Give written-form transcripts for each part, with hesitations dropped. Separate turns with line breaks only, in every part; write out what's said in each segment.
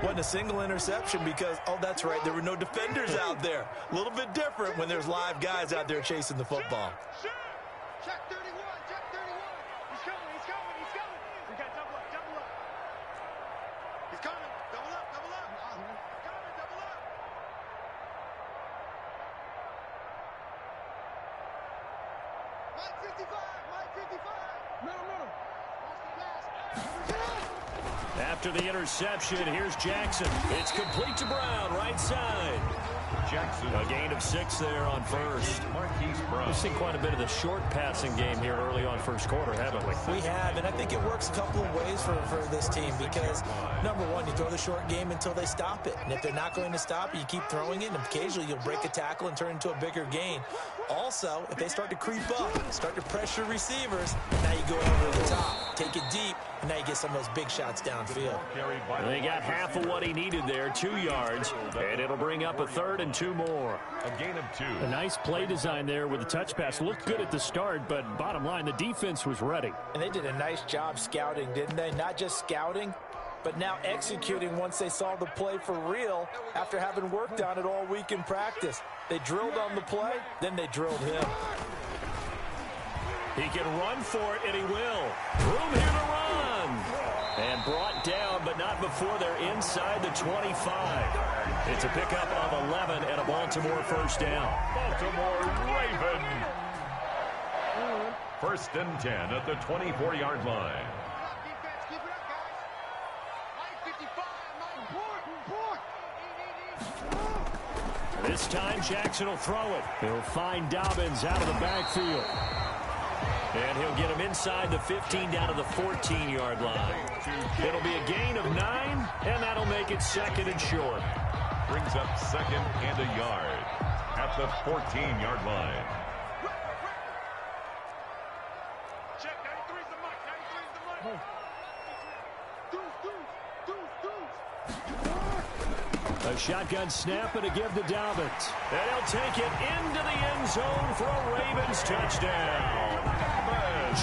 Wasn't a single interception because, oh, that's right, there were no defenders out there. A little bit different when there's live guys out there chasing the football.
Check 31, check 31. He's coming, he's coming, he's coming. We got double up, double up. He's coming, double up, double up. Coming, double up. Mike 55, Mike 55. No.
After the interception, here's Jackson. It's complete to Brown, right side.
Jackson.
A gain of 6 there on first.
Marquise Brown.
We've seen quite a bit of the short passing game here early on first quarter, haven't we?
We have, and I think it works a couple of ways for this team because, number one, you throw the short game until they stop it. And if they're not going to stop it, you keep throwing it, and occasionally you'll break a tackle and turn into a bigger gain. Also, if they start to creep up, start to pressure receivers, now you go over the top, take it deep, and now you get some of those big shots downfield.
They got half of what he needed there, 2 yards, and it'll bring up a 3rd and 2 more.
A gain of 2.
A nice play design there with the touch pass. Looked good at the start, but bottom line, the defense was ready.
And they did a nice job scouting, didn't they? Not just scouting, but now executing once they saw the play for real after having worked on it all week in practice. They drilled on the play, then they drilled him.
He can run for it, and he will. Room here to run. And brought down, but not before they're inside the 25. It's a pickup of 11 and a Baltimore first down.
Baltimore Raven. 1st and 10 at the 24-yard line.
Defense, keep it up, guys. Mike 55, Mike, board.
This time, Jackson will throw it. He'll find Dobbins out of the backfield. And he'll get him inside the 15 down to the 14-yard line. It'll be a gain of 9, and that'll make it 2nd and short.
Brings up 2nd and a yard at the 14-yard line.
Check, 93's the mic, 93's the mic.
A shotgun snap and a give to Dobbins. And he'll take it into the end zone for a Ravens touchdown.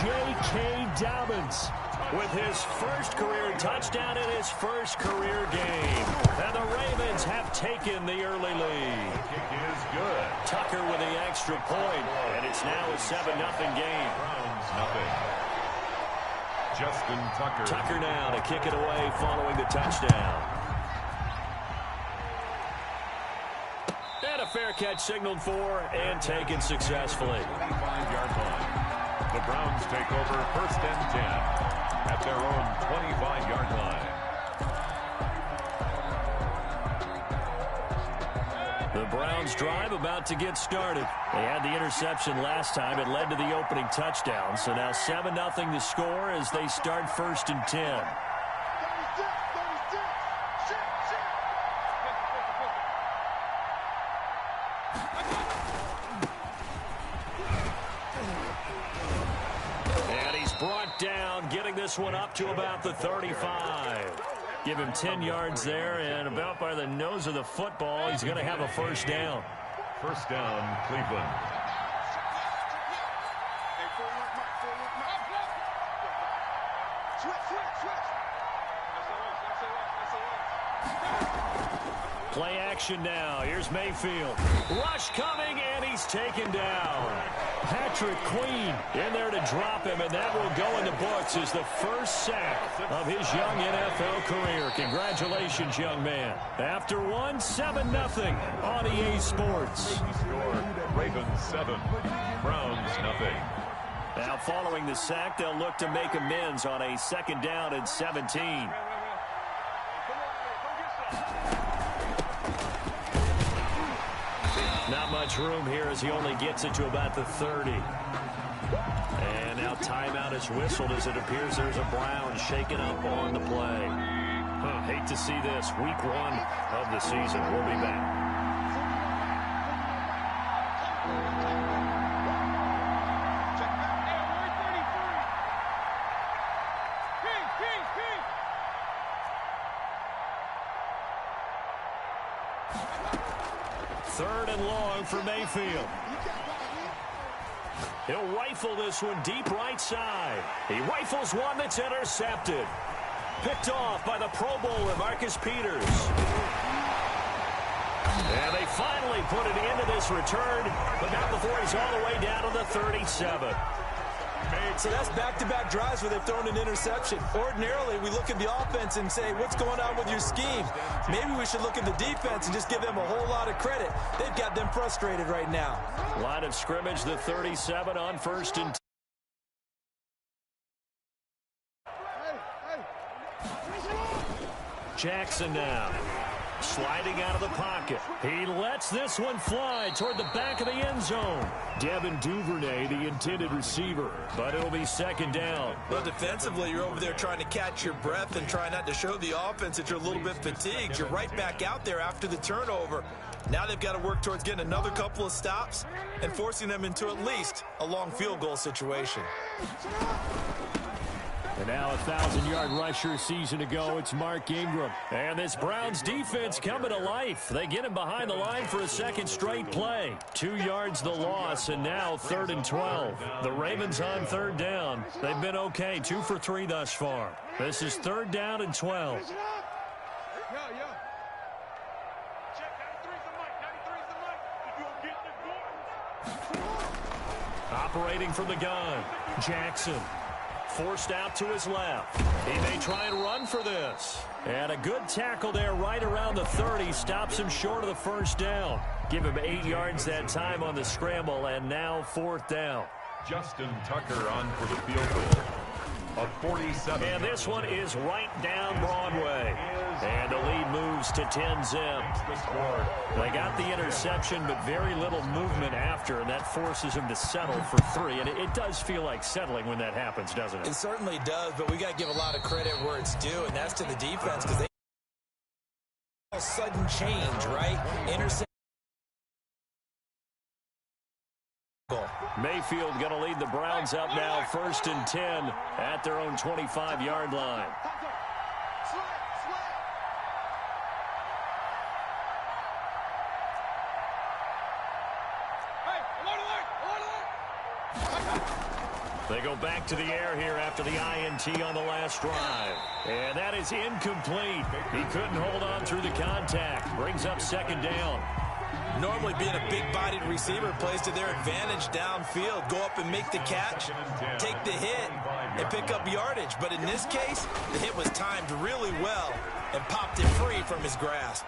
J.K. Dobbins with his first career touchdown in his first career game. And the Ravens have taken the early lead.
Kick is good.
Tucker with the extra point, and it's now a 7-0 game.
Browns nothing. Justin Tucker.
Tucker now to kick it away following the touchdown. And a fair catch signaled for and taken successfully.
25-yard line. The Browns take over 1st and 10 at their own 25-yard line.
The Browns drive about to get started. They had the interception last time. It led to the opening touchdown. So now 7-0 the score as they start 1st and 10. Down, getting this one up to about the 35. Give him 10 yards there, and about by the nose of the football, he's going to have a first down.
First down, Cleveland. Play action now. Here's Mayfield. Rush coming, and he's taken down. Patrick Queen in there to drop him, and that will go in the books as the first sack of his young NFL career. Congratulations, young man. After one, 7-0 on EA Sports. Ravens 7, Browns nothing.
Now following the sack, they'll look to make amends on a 2nd down and 17. Not much room here as he only gets it to about the 30. And now timeout is whistled as it appears there's a Brown shaken up on the play. Hate to see this. Week 1 of the season. We'll be back. Third and long for Mayfield. He'll rifle this one deep right side. He rifles one that's intercepted.
Picked off by the Pro Bowler, Marcus Peters. And they finally put it into this return, but not before he's all the way down to the 37.
So that's back-to-back drives where they've thrown an interception. Ordinarily, we look at the offense and say, what's going on with your scheme? Maybe we should look at the defense and just give them a whole lot of credit. They've got them frustrated right now.
Line of scrimmage, the 37 on 1st and 10. Jackson now. Sliding out of the pocket. He lets this one fly toward the back of the end zone. Devin Duvernay, the intended receiver, but it'll be 2nd down.
Well, defensively, you're over there trying to catch your breath and try not to show the offense that you're a little bit fatigued. You're right back out there after the turnover. Now they've got to work towards getting another couple of stops and forcing them into at least a long field goal situation.
And now a 1,000-yard rusher season ago, it's Mark Ingram.
And this Browns defense coming to life. They get him behind the line for a 2nd straight play. 2 yards the loss, and now 3rd and 12. The Ravens on 3rd down. They've been okay, 2 for 3 thus far. This is 3rd down and 12.
Check, 93's the mic, 93's the mic. If you don't get the goal.
Operating from the gun, Jackson. Forced out to his left. He may try and run for this. And a good tackle there right around the 30. Stops him short of the 1st down. Give him 8 yards that time on the scramble, and now 4th down.
Justin Tucker on for the field goal. A 47.
And this one is right down Broadway. And the lead moves to 10-zip. They got the interception, but very little movement after, and that forces him to settle for 3. And it does feel like settling when that happens, doesn't it?
It certainly does, but we got to give a lot of credit where it's due, and that's to the defense because they a sudden change, right? Interception.
Mayfield going to lead the Browns up now, 1st and 10 at their own 25-yard line. They go back to the air here after the INT on the last drive. And that is incomplete. He couldn't hold on through the contact. Brings up 2nd down.
Normally being a big-bodied receiver plays to their advantage downfield. Go up and make the catch, take the hit, and pick up yardage. But in this case, the hit was timed really well and popped it free from his grasp.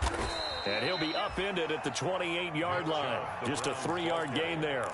And he'll be upended at the 28-yard line. Just a 3-yard gain there.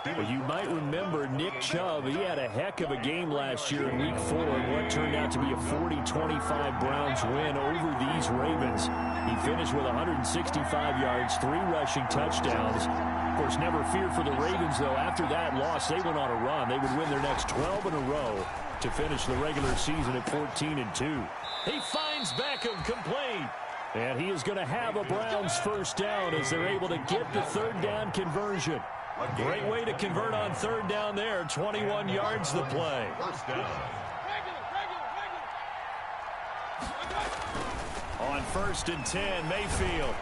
Well, you might remember Nick Chubb. He had a heck of a game last year in Week 4 in what turned out to be a 40-25 Browns win over these Ravens. He finished with 165 yards, 3 rushing touchdowns. Of course, never fear for the Ravens, though. After that loss, they went on a run. They would win their next 12 in a row to finish the regular season at 14-2.
He finds Beckham complete.
And he is going to have a Browns 1st down as they're able to get the 3rd down conversion.
A great way to convert on 3rd down there. 21 yards the play. On 1st and 10, Mayfield.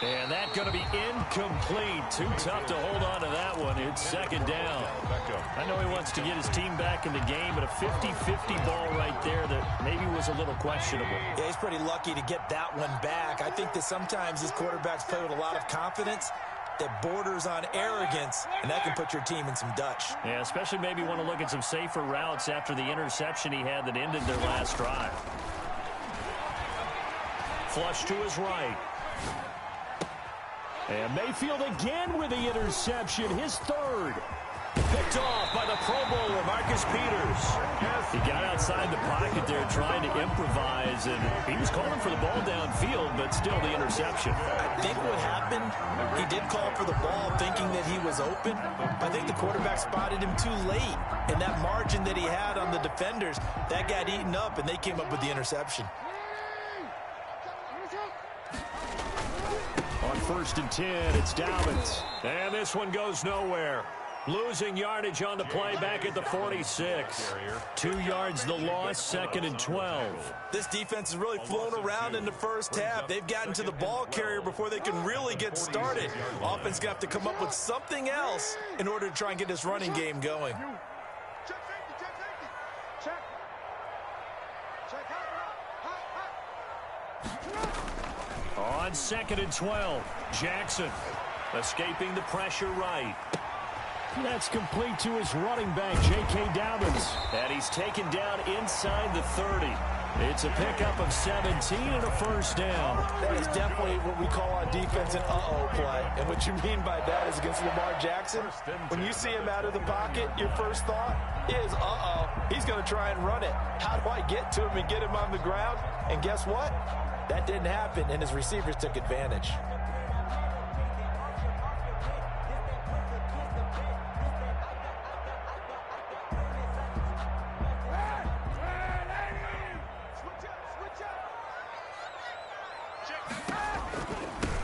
And that going to be incomplete. Too tough to hold on to that one. It's 2nd down. I know he wants to get his team back in the game, but a 50-50 ball right there that maybe was a little questionable.
Yeah, he's pretty lucky to get that one back. I think that sometimes these quarterbacks play with a lot of confidence that borders on arrogance, and that can put your team in some Dutch.
Yeah, especially maybe want to look at some safer routes after the interception he had that ended their last drive. Flush to his right.
And Mayfield again with the interception, his 3rd.
Picked off by the Pro Bowler, Marcus Peters. He got outside the pocket there trying to improvise, and he was calling for the ball downfield, but still the interception.
I think what happened, he did call for the ball thinking that he was open. I think the quarterback spotted him too late, and that margin that he had on the defenders, that got eaten up, and they came up with the interception.
On 1st and 10, it's Dobbins. And this one goes nowhere. Losing yardage on the play back at the 46. 2 yards the loss, 2nd and 12.
This defense has really flown around in the first half. They've gotten to the ball carrier before they can really get started. Offense going to have to come up with something else in order to try and get this running game going.
Check safety, check safety. Check.
On 2nd and 12, Jackson escaping the pressure right.
That's complete to his running back, J.K. Dobbins.
And he's taken down inside the 30. It's a pickup of 17 and a first down.
That is definitely what we call on defense an uh-oh play. And what you mean by that is against Lamar Jackson, when you see him out of the pocket, your first thought is, uh-oh, he's going to try and run it. How do I get to him and get him on the ground? And guess what? That didn't happen, and his receivers took advantage.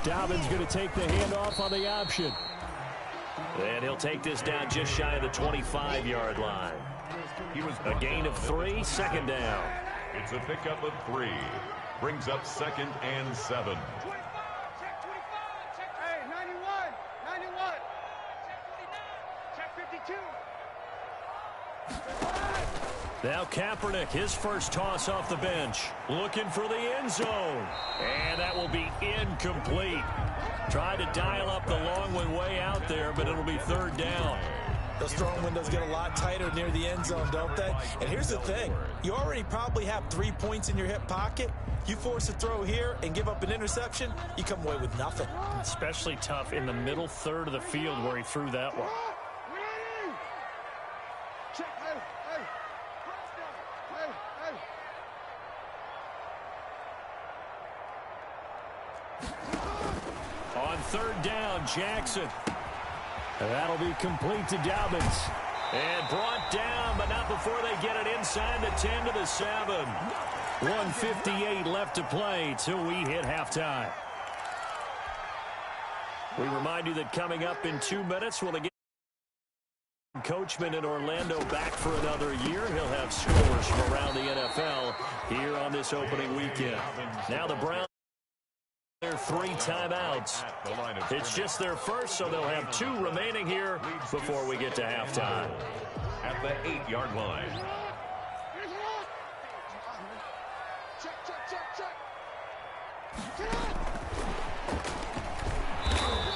Dobbins going to take the handoff on the option.
And he'll take this down just shy of the 25-yard line. A gain of 3, 2nd down.
It's a pickup of 3. Brings up 2nd and 7.
Hey, 91, 91. Check 52.
Now Kaepernick, his first toss off the bench. Looking for the end zone. And that will be incomplete. Tried to dial up the long one way out there, but it'll be 3rd down.
Those throwing windows get a lot tighter near the end zone, don't they? And here's the thing. You already probably have 3 points in your hip pocket. You force a throw here and give up an interception, you come away with nothing.
Especially tough in the middle third of the field where he threw that one.
Check, hey, hey. Hey, hey.
On 3rd down, Jackson.
And that'll be complete to Dobbins.
And brought down, but not before they get it inside the 10 to the 7. 1:58 left to play till we hit halftime. We remind you that coming up in 2 minutes, we'll get Coachman in Orlando back for another year. He'll have scores from around the NFL here on this opening weekend. Now the Browns. Their 3 timeouts. It's just their first, so they'll have 2 remaining here before we get to halftime.
At the 8-yard line.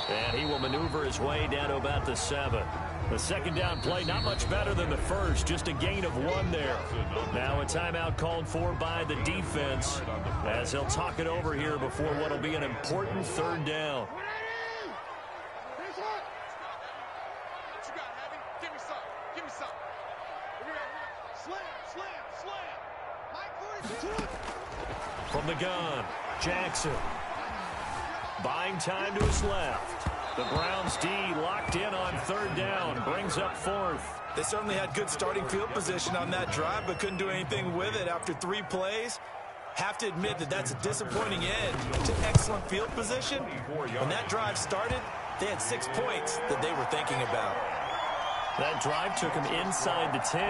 And he will maneuver his way down to about the 7. The 2nd down play, not much better than the first, just a gain of 1 there. Now a timeout called for by the defense as they'll talk it over here before what will be an important 3rd down. From the gun, Jackson. Buying time to his left. The Browns D locked in on 3rd down. Brings up 4th.
They certainly had good starting field position on that drive, but couldn't do anything with it after 3 plays. Have to admit that that's a disappointing end to excellent field position. When that drive started, they had 6 points that they were thinking about.
That drive took him inside the 10.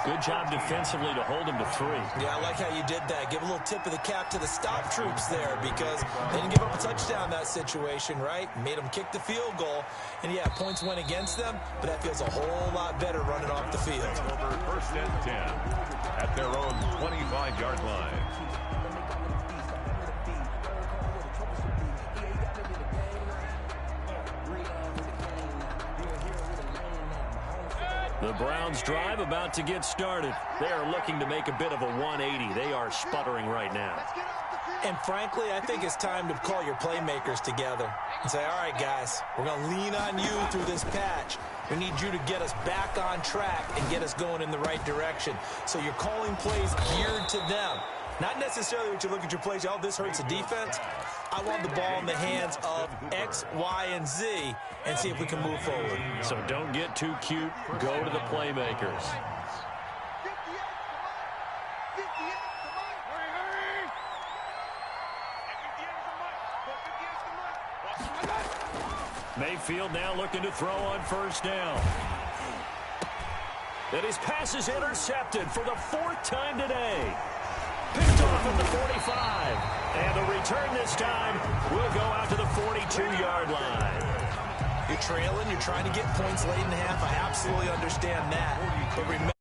Good job defensively to hold him to 3.
Yeah, I like how you did that. Give a little tip of the cap to the stop troops there because they didn't give up a touchdown in that situation, right? Made them kick the field goal. And, yeah, points went against them, but that feels a whole lot better running off the field.
Over 1st and 10 at their own 25-yard line.
The Browns drive about to get started. They are looking to make a bit of a 180. They are sputtering right now.
And frankly, I think it's time to call your playmakers together and say, all right, guys, we're going to lean on you through this patch. We need you to get us back on track and get us going in the right direction. So you're calling plays geared to them. Not necessarily what you look at your plays, oh, this hurts the defense. I want the ball in the hands of X, Y, and Z and see if we can move forward.
So don't get too cute. Go to the playmakers. Mayfield now looking to throw on 1st down. And his pass is intercepted for the 4th time today. Picked off at the 45. And the return this time will go out to the 42-yard line.
You're trailing. You're trying to get points late in the half. I absolutely understand that. But remember,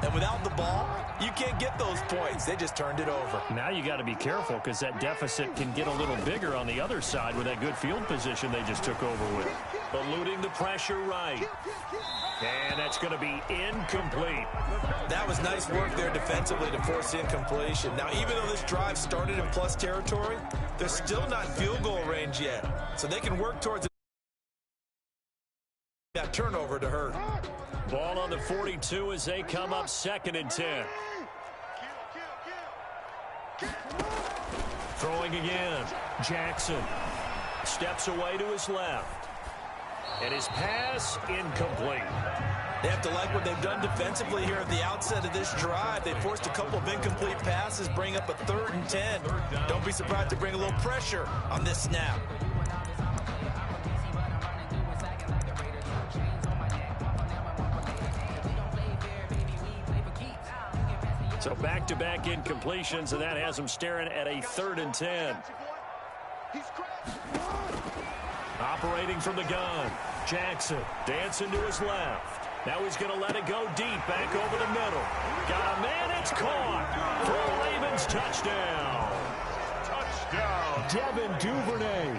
and without the ball, you can't get those points. They they just turned it over.
Now you got to be careful because that deficit can get a little bigger on the other side with that good field position they just took over with.
Eluding the pressure right. And that's going to be incomplete.
That was nice work there defensively to force the incompletion. Now, even though this drive started in plus territory, they're still not field goal range yet. So they can work towards that turnover to hurt.
Ball on the 42 as they come up 2nd and 10. Throwing again. Jackson steps away to his left. And his pass incomplete.
They have to like what they've done defensively here at the outset of this drive. They forced a couple of incomplete passes, bring up a 3rd and 10. Don't be surprised to bring a little pressure on this snap.
So back-to-back incompletions, and that has them staring at a 3rd and 10. Operating from the gun. Jackson dancing to his left. Now he's going to let it go deep, back over the middle. Got a man, it's caught for a Ravens touchdown.
Devin Duvernay